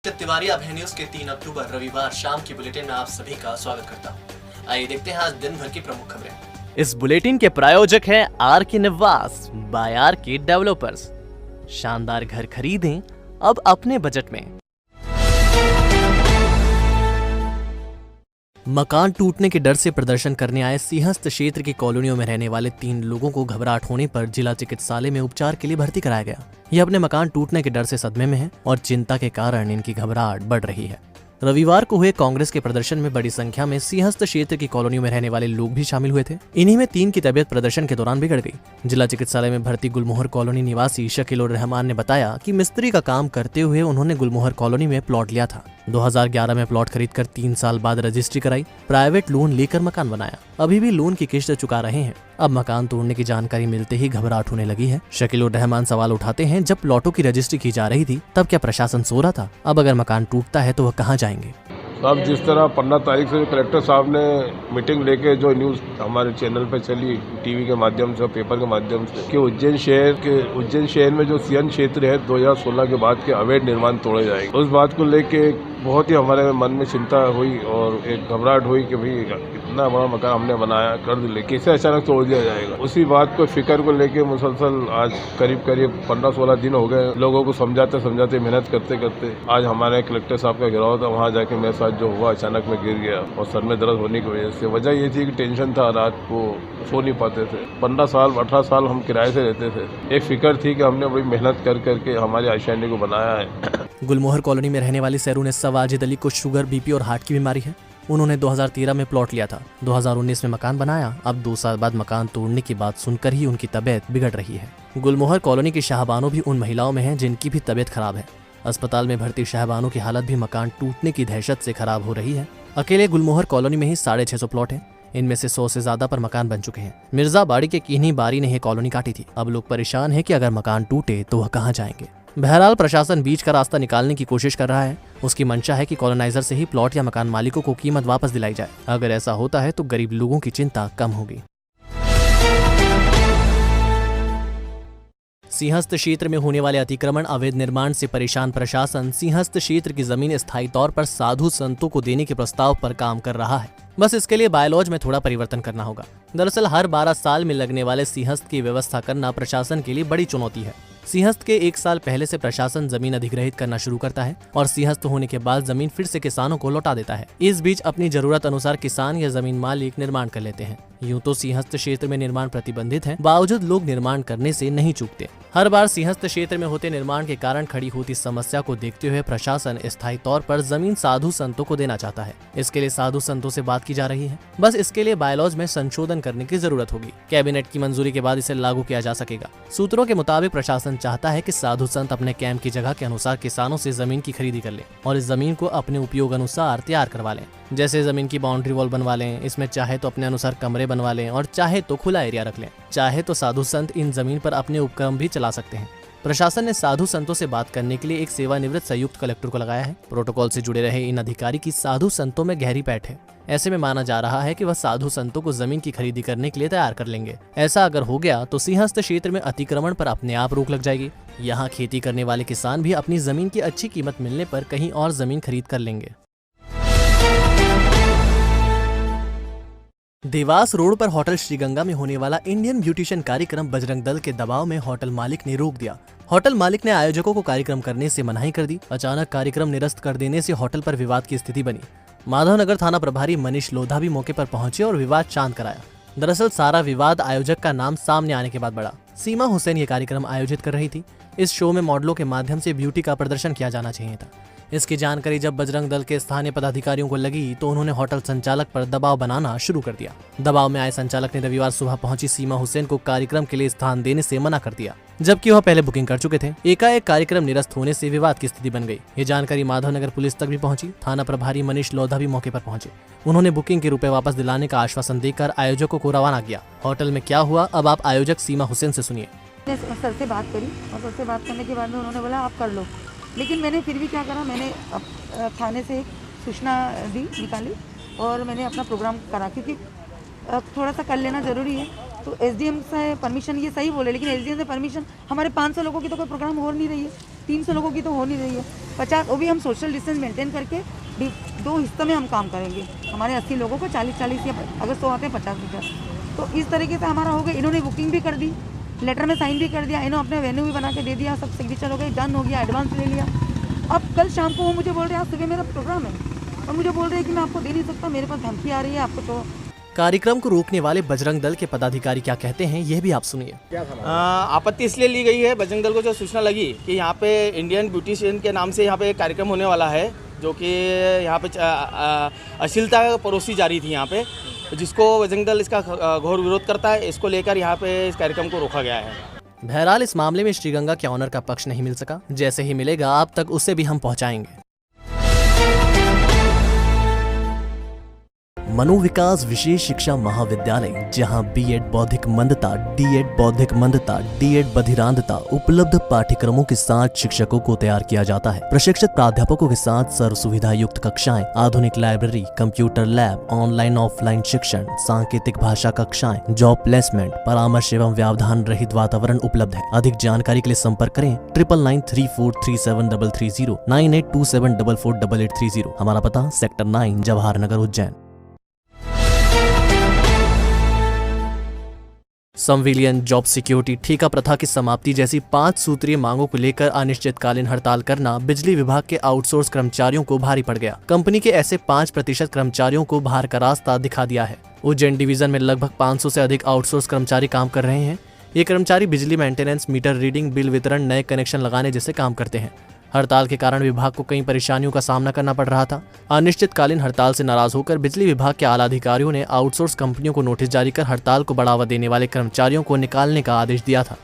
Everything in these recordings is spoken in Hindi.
तिवारी अभय न्यूज के 3 अक्टूबर रविवार शाम की बुलेटिन में आप सभी का स्वागत करता हूं। आइए देखते हैं आज दिन भर की प्रमुख खबरें। इस बुलेटिन के प्रायोजक हैं आर के निवास बाय आर के डेवलपर्स। शानदार घर खरीदें अब अपने बजट में। मकान टूटने के डर से प्रदर्शन करने आए सिंहस्थ क्षेत्र की कॉलोनियों में रहने वाले 3 लोगों को घबराहट होने पर जिला चिकित्सालय में उपचार के लिए भर्ती कराया गया। ये अपने मकान टूटने के डर से सदमे में हैं और चिंता के कारण इनकी घबराहट बढ़ रही है। रविवार को हुए कांग्रेस के प्रदर्शन में बड़ी संख्या में सिंहस्थ क्षेत्र की कॉलोनियों में रहने वाले लोग भी शामिल हुए थे। इन्हीं में 3 की तबीयत प्रदर्शन के दौरान बिगड़ गई। जिला चिकित्सालय में भर्ती गुलमोहर कॉलोनी निवासी शकील उर रहमान ने बताया कि मिस्त्री का काम करते हुए उन्होंने गुलमोहर कॉलोनी में प्लॉट लिया था। 2011 में प्लॉट खरीदकर 3 साल बाद रजिस्ट्री कराई, प्राइवेट लोन लेकर मकान बनाया। अभी भी लोन की किश्त चुका रहे हैं। अब मकान तोड़ने की जानकारी मिलते ही घबराहट होने लगी है। शकील उर रहमान सवाल उठाते हैं, जब प्लॉटों की रजिस्ट्री की जा रही थी तब क्या प्रशासन सो रहा था? अब अगर मकान टूटता है तो वह कहाँ जाएंगे? अब जिस तरह 15 तारीख से कलेक्टर साहब ने मीटिंग लेके जो न्यूज़ हमारे चैनल पे चली, टीवी के माध्यम से और पेपर के माध्यम से, कि उज्जैन शहर में जो सीएन क्षेत्र है 2016 के बाद के अवैध निर्माण तोड़े जाएंगे, उस बात को लेके बहुत ही हमारे मन में चिंता हुई और एक घबराहट हुई कि भाई इतना बड़ा मकान हमने बनाया कर ले, कैसे अचानक तोड़ दिया जाएगा। उसी बात को फिक्र को लेके मुसलसल आज करीब 15-16 दिन हो गए लोगों को समझाते मेहनत करते आज हमारे कलेक्टर साहब का गिराव था। वहाँ जाके मेरे साथ जो हुआ, अचानक मैं गिर गया और सर में दर्द होने की वजह से। वजह ये थी कि टेंशन था, रात को सो नहीं पाते थे। 18 साल हम किराए से रहते थे। एक फिक्र थी कि हमने बड़ी मेहनत करके हमारी आशानी को बनाया है। गुलमोहर कॉलोनी में रहने वाली सैरुनिस्सा वाजिद अली को शुगर, बीपी और हार्ट की बीमारी है। उन्होंने 2013 में प्लॉट लिया था, 2019 में मकान बनाया। अब 2 साल बाद मकान तोड़ने की बात सुनकर ही उनकी तबीयत बिगड़ रही है। गुलमोहर कॉलोनी की शाहबानो भी उन महिलाओं में हैं जिनकी भी तबीयत खराब है। अस्पताल में भर्ती शाहबानो की हालत भी मकान टूटने की दहशत से खराब हो रही है। अकेले गुलमोहर कॉलोनी में ही 650 प्लॉट हैं। इनमें से 100 से ज्यादा पर मकान बन चुके हैं। मिर्जाबाड़ी के किन्हीं बारी ने यह कॉलोनी काटी थी। अब लोग परेशान हैं कि अगर मकान टूटे तो वह कहाँ जाएंगे। बहरहाल प्रशासन बीच का रास्ता निकालने की कोशिश कर रहा है। उसकी मंशा है कि कॉलोनाइजर से ही प्लॉट या मकान मालिकों को कीमत वापस दिलाई जाए। अगर ऐसा होता है तो गरीब लोगों की चिंता कम होगी। सिंहस्थ क्षेत्र में होने वाले अतिक्रमण, अवैध निर्माण से परेशान प्रशासन सिंहस्थ क्षेत्र की जमीन स्थायी तौर पर साधु संतों को देने के प्रस्ताव पर काम कर रहा है। बस इसके लिए बायलॉज में थोड़ा परिवर्तन करना होगा। दरअसल हर 12 साल में लगने वाले सिंहस्थ की व्यवस्था करना प्रशासन के लिए बड़ी चुनौती है। सिंहस्थ के 1 साल पहले से प्रशासन जमीन अधिग्रहित करना शुरू करता है और सिंहस्थ होने के बाद जमीन फिर से किसानों को लौटा देता है। इस बीच अपनी जरूरत अनुसार किसान या जमीन मालिक निर्माण कर लेते हैं। यूं तो सिंहस्थ क्षेत्र में निर्माण प्रतिबंधित है, बावजूद लोग निर्माण करने से नहीं चूकते। हर बार सिंहस्थ क्षेत्र में होते निर्माण के कारण खड़ी होती समस्या को देखते हुए प्रशासन स्थायी तौर पर जमीन साधु संतों को देना चाहता है। इसके लिए साधु संतों से बात की जा रही है। बस इसके लिए बायलॉज में संशोधन करने की जरूरत होगी। कैबिनेट की मंजूरी के बाद इसे लागू किया जा सकेगा। सूत्रों के मुताबिक प्रशासन चाहता है कि साधु संत अपने कैंप की जगह के अनुसार किसानों से जमीन की खरीदी कर ले और इस जमीन को अपने उपयोग अनुसार तैयार करवा लें। जैसे जमीन की बाउंड्री वॉल बनवा लें, इसमें चाहे तो अपने अनुसार कमरे बनवा लें और चाहे तो खुला एरिया रख लें। चाहे तो साधु संत इन जमीन पर अपने उपक्रम भी चला सकते हैं। प्रशासन ने साधु संतों से बात करने के लिए एक सेवानिवृत्त संयुक्त कलेक्टर को लगाया है। प्रोटोकॉल से जुड़े रहे इन अधिकारी की साधु संतों में गहरी पैठ है। ऐसे में माना जा रहा है कि वह साधु संतों को जमीन की खरीदी करने के लिए तैयार कर लेंगे। ऐसा अगर हो गया तो सिंहस्थ क्षेत्र में अतिक्रमण पर अपने आप रोक लग जाएगी। यहाँ खेती करने वाले किसान भी अपनी जमीन की अच्छी कीमत मिलने पर कहीं और जमीन खरीद कर लेंगे। देवास रोड पर होटल श्रीगंगा में होने वाला इंडियन ब्यूटिशियन कार्यक्रम बजरंग दल के दबाव में होटल मालिक ने रोक दिया। होटल मालिक ने आयोजकों को कार्यक्रम करने से मनाही कर दी। अचानक कार्यक्रम निरस्त कर देने से होटल पर विवाद की स्थिति बनी। माधवनगर थाना प्रभारी मनीष लोधा भी मौके पर पहुंचे और विवाद शांत कराया। दरअसल सारा विवाद आयोजक का नाम सामने आने के बाद बढ़ा। सीमा हुसैन ये कार्यक्रम आयोजित कर रही थी। इस शो में मॉडलों के माध्यम से ब्यूटी का प्रदर्शन किया जाना चाहिए था। इसकी जानकारी जब बजरंग दल के स्थानीय पदाधिकारियों को लगी तो उन्होंने होटल संचालक पर दबाव बनाना शुरू कर दिया। दबाव में आए संचालक ने रविवार सुबह पहुंची सीमा हुसैन को कार्यक्रम के लिए स्थान देने से मना कर दिया, जबकि वह पहले बुकिंग कर चुके थे। एकाएक कार्यक्रम निरस्त होने से विवाद की स्थिति बन गई। ये जानकारी माधवनगर पुलिस तक भी पहुंची। थाना प्रभारी मनीष लोधा भी मौके पर पहुंचे। उन्होंने बुकिंग के रुपए वापस दिलाने का आश्वासन देकर आयोजकों को रवाना किया। होटल में क्या हुआ, अब आप आयोजक सीमा हुसैन से सुनिए। सर से बात करी और सर से बात करने के बाद में उन्होंने बोला आप कर लो, लेकिन मैंने फिर भी क्या करा, मैंने थाने से एक सूचना निकाली और मैंने अपना प्रोग्राम करा, क्योंकि थोड़ा सा कर लेना ज़रूरी है। तो एसडीएम से परमिशन, ये सही बोले, लेकिन एसडीएम से परमिशन हमारे 500 लोगों की तो कोई प्रोग्राम हो नहीं रही है। 300 लोगों की तो हो नहीं रही है, 50, वो भी हम सोशल डिस्टेंस मेंटेन करके 2 हिस्सों में हम काम करेंगे। हमारे 80 लोगों को 40-40 या अगर 100 आते हैं 50-50, तो इस तरीके से हमारा हो गया। इन्होंने बुकिंग भी कर दी, लेटर में साइन भी कर दिया, इन्होंने अपने वेन्यू भी बना के दे दिया, सब सिग्नेचर हो गए, डन हो गया, एडवांस ले लिया। अब कल शाम को वो मुझे बोल रहे हैं आज सुबह मेरा प्रोग्राम है, और मुझे बोल रहे हैं कि मैं आपको दे नहीं सकता, मेरे पास धमकी आ रही है, आपको तो। कार्यक्रम को रोकने वाले बजरंग दल के पदाधिकारी क्या कहते हैं, यह भी आप सुनिए। आपत्ति इसलिए ली गई है, बजरंग दल को जो सूचना लगी कि यहाँ पे इंडियन ब्यूटिशियन के नाम से यहाँ पे एक कार्यक्रम होने वाला है, जो कि यहाँ पे अश्लीलता परोसी जा रही थी यहाँ पे, जिसको बजरंग दल इसका घोर विरोध करता है। इसको लेकर यहाँ पे इस कार्यक्रम को रोका गया है। बहरहाल इस मामले में श्रीगंगा के ऑनर का पक्ष नहीं मिल सका, जैसे ही मिलेगा आप तक उसे भी हम पहुंचाएंगे। मनोविकास विशेष शिक्षा महाविद्यालय, जहां बीएड बौद्धिक मंदता, डीएड बौद्धिक मंदता, डीएड बधिरांधता उपलब्ध पाठ्यक्रमों के साथ शिक्षकों को तैयार किया जाता है। प्रशिक्षित प्राध्यापकों के साथ सर्व सुविधा युक्त कक्षाएं, आधुनिक library, computer lab, online offline शिक्षण, सांकेतिक भाषा कक्षाएं, जॉब प्लेसमेंट, परामर्श एवं व्यवधान रहित वातावरण उपलब्ध है। अधिक जानकारी के लिए संपर्क करें 9993437330 9827448830। हमारा पता सेक्टर 9 जवाहर नगर उज्जैन। संविलियन, जॉब सिक्योरिटी, ठेका प्रथा की समाप्ति जैसी 5 सूत्रीय मांगों को लेकर अनिश्चितकालीन हड़ताल करना बिजली विभाग के आउटसोर्स कर्मचारियों को भारी पड़ गया। कंपनी के ऐसे 5% कर्मचारियों को बाहर का रास्ता दिखा दिया है। उज्जैन डिवीजन में लगभग 500 से अधिक आउटसोर्स कर्मचारी काम कर रहे हैं। ये कर्मचारी बिजली मेंटेनेंस, मीटर रीडिंग, बिल वितरण, नए कनेक्शन लगाने जैसे काम करते हैं। हड़ताल के कारण विभाग को कई परेशानियों का सामना करना पड़ रहा था। अनिश्चितकालीन हड़ताल से नाराज होकर बिजली विभाग के आला अधिकारियों ने आउटसोर्स कंपनियों को नोटिस जारी कर हड़ताल को बढ़ावा देने वाले कर्मचारियों को निकालने का आदेश दिया था।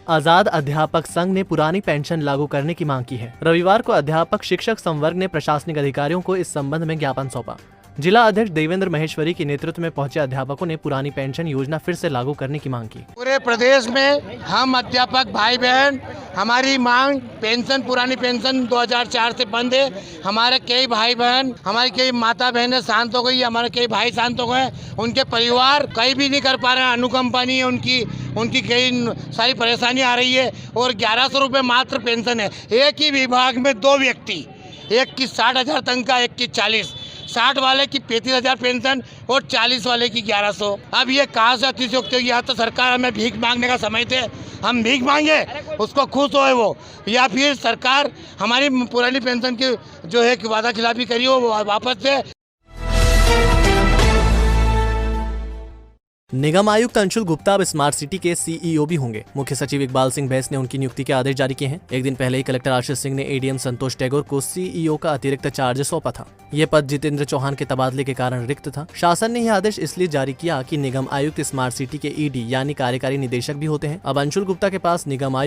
आजाद अध्यापक संघ ने पुरानी पेंशन लागू करने की मांग की है। रविवार को अध्यापक शिक्षक संवर्ग ने प्रशासनिक अधिकारियों को इस संबंध में ज्ञापन सौंपा। जिला अध्यक्ष देवेंद्र महेश्वरी के नेतृत्व में पहुंचे अध्यापकों ने पुरानी पेंशन योजना फिर से लागू करने की मांग की। पूरे प्रदेश में हम अध्यापक भाई बहन, हमारी मांग पेंशन, पुरानी पेंशन 2004 से बंद है। हमारे कई भाई बहन, हमारी कई माता बहनें शांत हो गई, हमारे कई भाई शांत हो गए, उनके परिवार कहीं भी नहीं कर पा रहे हैं। अनुकंपा नहीं है उनकी कई सारी परेशानी आ रही है, और 1100 रुपये मात्र पेंशन है। एक ही विभाग में 2 व्यक्ति, एक की 60,000 तनख्वाह, एक की 40, 60 वाले की 35,000 पेंशन और 40 वाले की 1100। अब ये कहाँ से अतिशयोक्ति होगी? या तो सरकार हमें भीख मांगने का समय थे, हम भीख मांगे, उसको खुश होए वो, या फिर सरकार हमारी पुरानी पेंशन की जो है वादा खिलाफी करी हो वो वापस से। निगम आयुक्त अंशुल गुप्ता अब स्मार्ट सिटी के सीईओ भी होंगे। मुख्य सचिव इकबाल सिंह बैस ने उनकी नियुक्ति के आदेश जारी किए हैं। एक दिन पहले ही कलेक्टर आशीष सिंह ने एडीएम संतोष टैगोर को सीईओ का अतिरिक्त चार्ज सौंपा था। यह पद जितेंद्र चौहान के तबादले के कारण रिक्त था। शासन ने यह आदेश इसलिए जारी किया कि निगम आयुक्त स्मार्ट सिटी के ईडी यानी कार्यकारी निदेशक भी होते हैं। अब अंशुल गुप्ता के पास निगम आयुक्त